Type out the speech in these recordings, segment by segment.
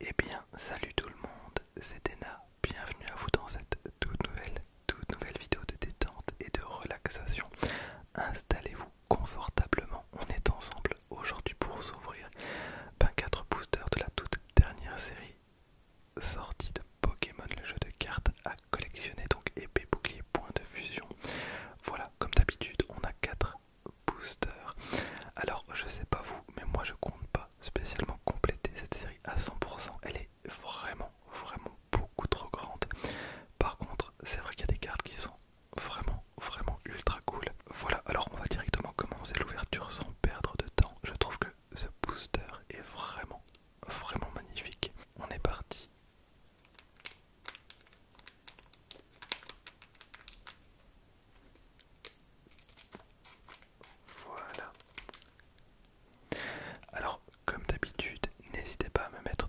Eh bien, salut tout le monde, c'est Ena. Bienvenue à vous dans cette toute nouvelle vidéo de détente et de relaxation. Installez-vous confortablement, on est ensemble aujourd'hui pour s'ouvrir 4 boosters de la toute dernière série sortie de Pokémon, le jeu de cartes à collectionner, donc épée, bouclier, point de fusion. Voilà, comme d'habitude, on a 4 boosters. Alors, je sais pas vous, mais moi je compte pas spécialement compléter cette série à 100%. Elle est vraiment beaucoup trop grande. Par contre, c'est vrai qu'il y a des cartes qui sont vraiment ultra cool. Voilà, alors on va directement commencer l'ouverture sans perdre de temps. Je trouve que ce booster est vraiment magnifique. On est parti. Voilà. Alors, comme d'habitude, n'hésitez pas à me mettre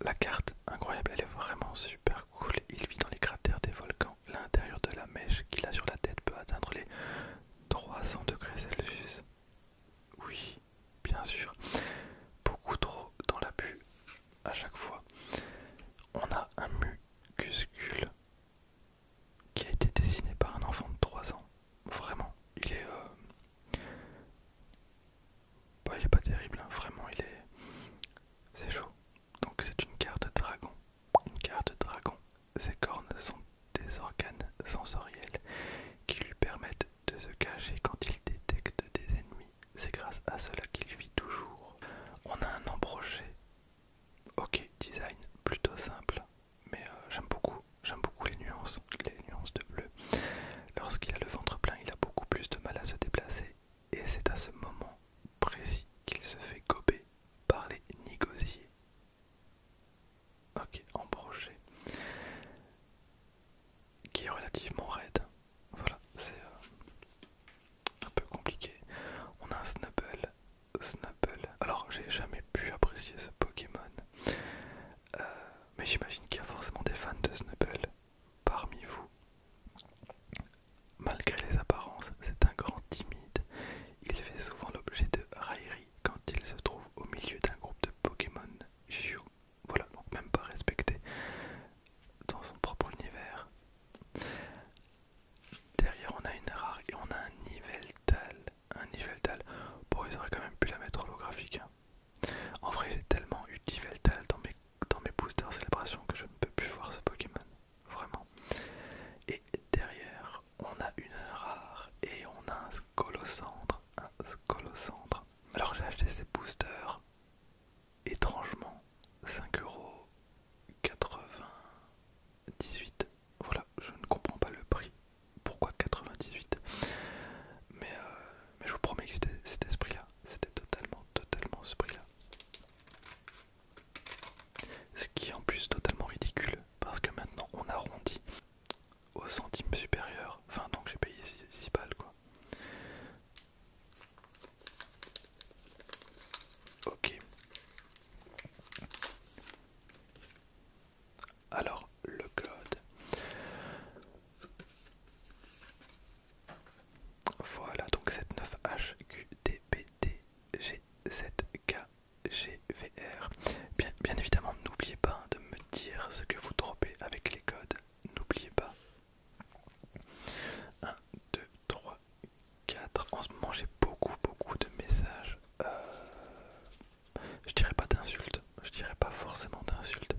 la carte, incroyable, elle est vraiment super cool. Il vit dans les cratères des volcans. L'intérieur de la mèche qu'il a sur la tête peut atteindre les 300 degrés Celsius. Oui, bien sûr. Beaucoup trop dans l'abus à chaque fois. On a un mucuscule qui a été dessiné par un enfant de 3 ans. Vraiment, il est pas terrible, hein. Vraiment, c'est chaud. Donc c'est une carte dragon. Une carte dragon. Ses cornes sont des organes sensoriels qui lui permettent de se cacher quand il détecte des ennemis. C'est grâce à cela qu'il vit toujours. On a un embroché. Ok, design plutôt simple, mais j'aime beaucoup les nuances de bleu. Lorsqu'il a le ventre plein, il a beaucoup plus de mal à se déplacer, et c'est à ce moment précis qu'il se fait gober par les nigosiers. Ok, embroché, qui est relativement raide. Voilà, c'est un peu compliqué. On a un Snubble. Snubble. Alors, j'ai jamais pu apprécier ce Pokémon. Mais j'imagine qu'il y a forcément des fans de Snubble parmi vous. Malgré les apparences, c'est un grand timide. Il fait souvent l'objet de railleries quand il se trouve au milieu d'un groupe de Pokémon Chiou. Voilà, donc même pas respecté dans son propre univers. Derrière, on a une rare et on a un Niveltal. Un Niveltal. Bon, ils auraient quand même pu la mettre holographique, hein. En vrai, j'ai tellement eu Niveltal dans mes boosters célébrations que je ne peux plus voir ce Pokémon. Vraiment. Et derrière, on a une rare et on a un Scolosandre. Un Scolosandre. Alors j'ai acheté ces boosters, étrangement, 5,98€. Voilà, je ne comprends pas le prix. Pourquoi 98? Mais je vous promets que c'était cet esprit-là. C'était totalement ce prix-là. Ce qui est en plus totalement ridicule, parce que maintenant on arrondit au centime supérieur. Enfin, donc j'ai payé 6 balles, quoi. Ok. Alors, le code. Voilà, donc 79HQTBTG7KGVR. Bien évidemment, n'oubliez pas de me dire ce que vous dropez avec les codes. N'oubliez pas. 1, 2, 3, 4. En ce moment, j'ai beaucoup de messages. Je dirais pas d'insultes. Je dirais pas forcément d'insultes.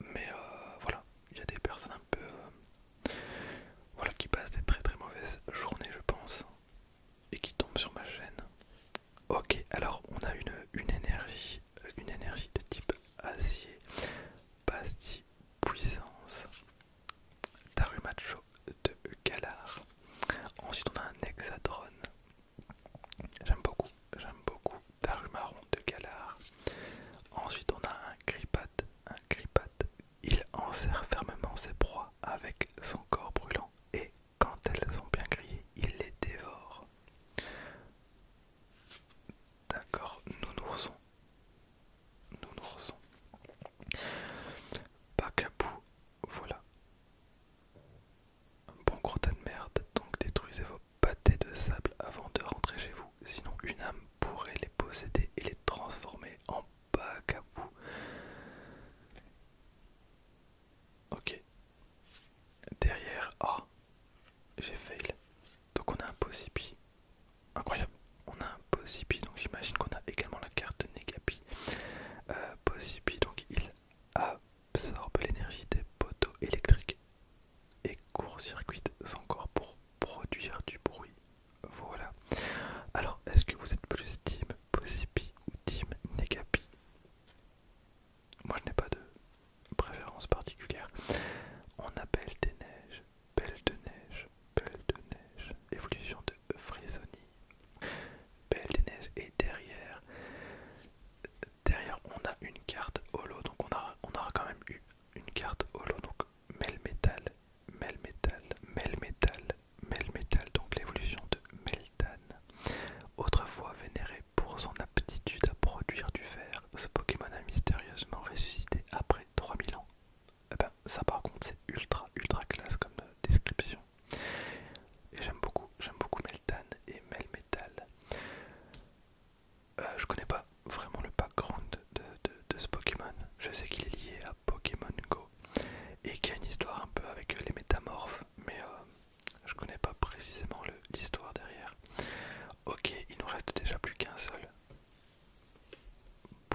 Mais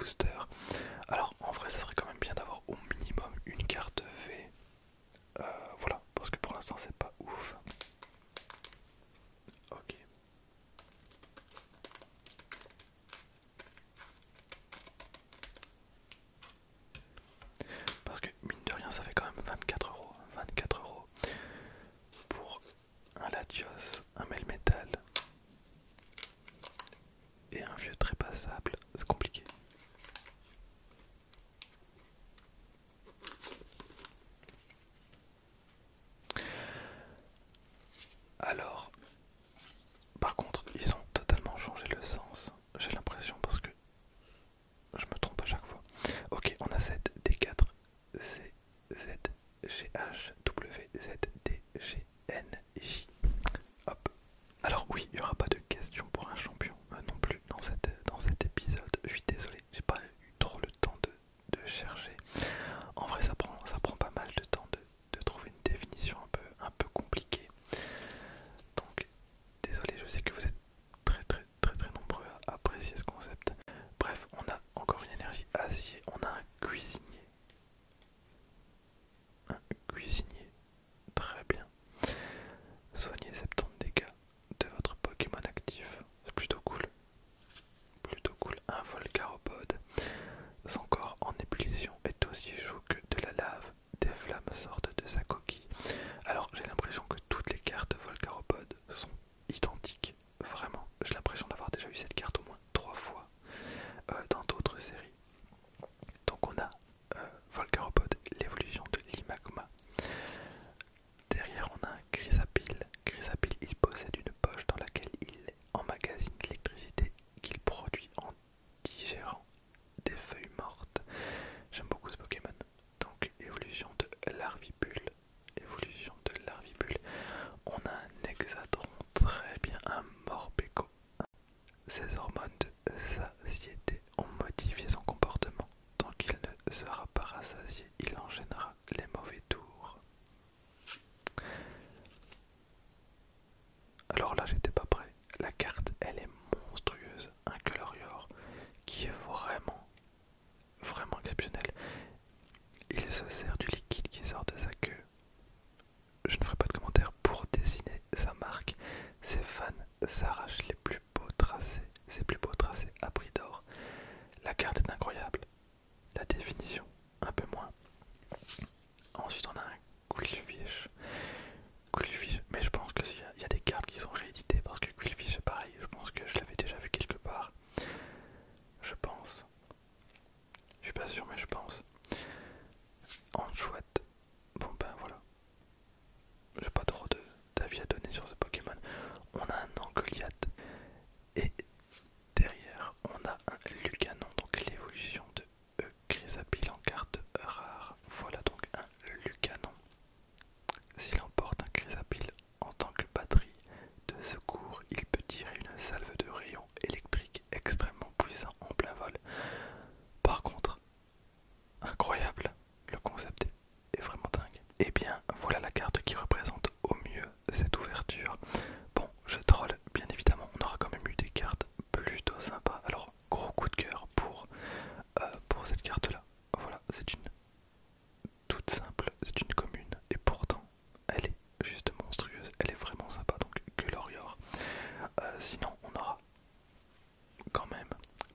boosters. Alors en vrai ça serait quand même bien d'avoir au minimum une carte V. Voilà, parce que pour l'instant c'est pas ouf. Ok. Parce que mine de rien ça fait quand même 24 euros. 24 euros pour un Latios, un Melmetal et un vieux très passable, c'est compliqué. Alors, par contre, ils ont totalement changé le sens, j'ai l'impression, parce que je me trompe à chaque fois. Ok, on a cette D4, C, Z, G, H, W, Z, D, G, N, J. Hop. Alors oui, il n'y aura pas de question pour un champion non plus dans cet épisode. Je suis désolé, j'ai pas eu trop le temps de chercher. En vrai, ça prend pas mal de temps de trouver une définition un peu compliquée. Donc, désolé, je sais que vous êtes très nombreux à apprécier ce concept. Bref, on a encore une énergie acier, on a un cuisinier. Un cuisinier, très bien. Soignez 70 dégâts de votre Pokémon actif, c'est plutôt cool. Plutôt cool. Un Volcaropode, son corps en ébullition est aussi chaud que de la lave, des flammes sortent de sa coquille. Alors j'ai l'impression que toutes les cartes Volcaropode sont identiques, vraiment. J'ai l'impression d'avoir déjà eu cette carte au moins 3 fois dans d'autres séries. Donc on a Volcaropode, l'évolution de l'Imagma. Derrière on a un Chrysapile. Chrysapile, il possède une poche dans laquelle il emmagasine l'électricité qu'il produit en digérant des feuilles mortes. J'aime beaucoup ce Pokémon. Donc évolution de Larvipule. Évolution de Larvipule. On a un Hexadron, très bien, un Morpeko. Ses hormones de satiété ont modifié son comportement. Tant qu'il ne sera pas rassasié, il enchaînera les mauvais tours. Alors là, j'étais pas prêt. La carte, elle est monstrueuse. Un Glorior qui est vraiment exceptionnel. Il se sert du liquide qui sort de sa queue. Je ne ferai pas de commentaire pour dessiner sa marque. Ses fans s'arrachent les plus beaux tracés, ses plus beaux tracés à prix d'or. La carte est incroyable. La définition, un peu moins. Ensuite, on a un Quillfish. Quillfish, mais je pense que y a des cartes qui sont rééditées parce que Quillfish c'est pareil. Je pense que je l'avais déjà vu quelque part. Je pense. Je suis pas sûr, mais je pense. En chouette. Bon ben voilà. J'ai pas trop d'avis à donner sur ce Pokémon. On a un Angoliath. Et derrière, on a un Lucanon. Donc l'évolution de Chrysapile en carte rare. Voilà donc un Lucanon. S'il emporte un Chrysapile en tant que batterie de secours, il peut tirer une salve de rayons électriques extrêmement puissants en plein vol. Par contre, incroyable, le concept est vraiment dingue. Et bien voilà la carte qui représente au mieux cette ouverture. Bon, je troll, bien évidemment, on aura quand même eu des cartes plutôt sympas. Alors, gros coup de cœur pour cette carte là. Voilà, c'est une toute simple, c'est une commune, et pourtant elle est juste monstrueuse, elle est vraiment sympa, donc Glorior. Sinon on aura quand même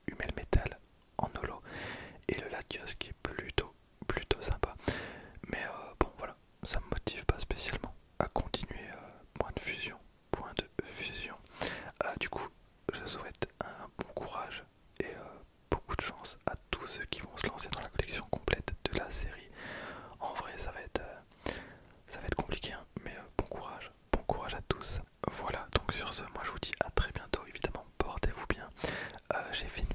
Humel Metal en holo et le Latios qui est plutôt sympa. Mais bon voilà, ça me motive pas spécialement à continuer. Point de fusion, point de fusion. Du coup, je souhaite un bon courage et beaucoup de chance à tous ceux qui vont se lancer dans la collection complète de la série. En vrai, ça va être compliqué, hein, mais bon courage à tous. Voilà, donc sur ce, moi je vous dis à très bientôt, évidemment, portez-vous bien. J'ai fini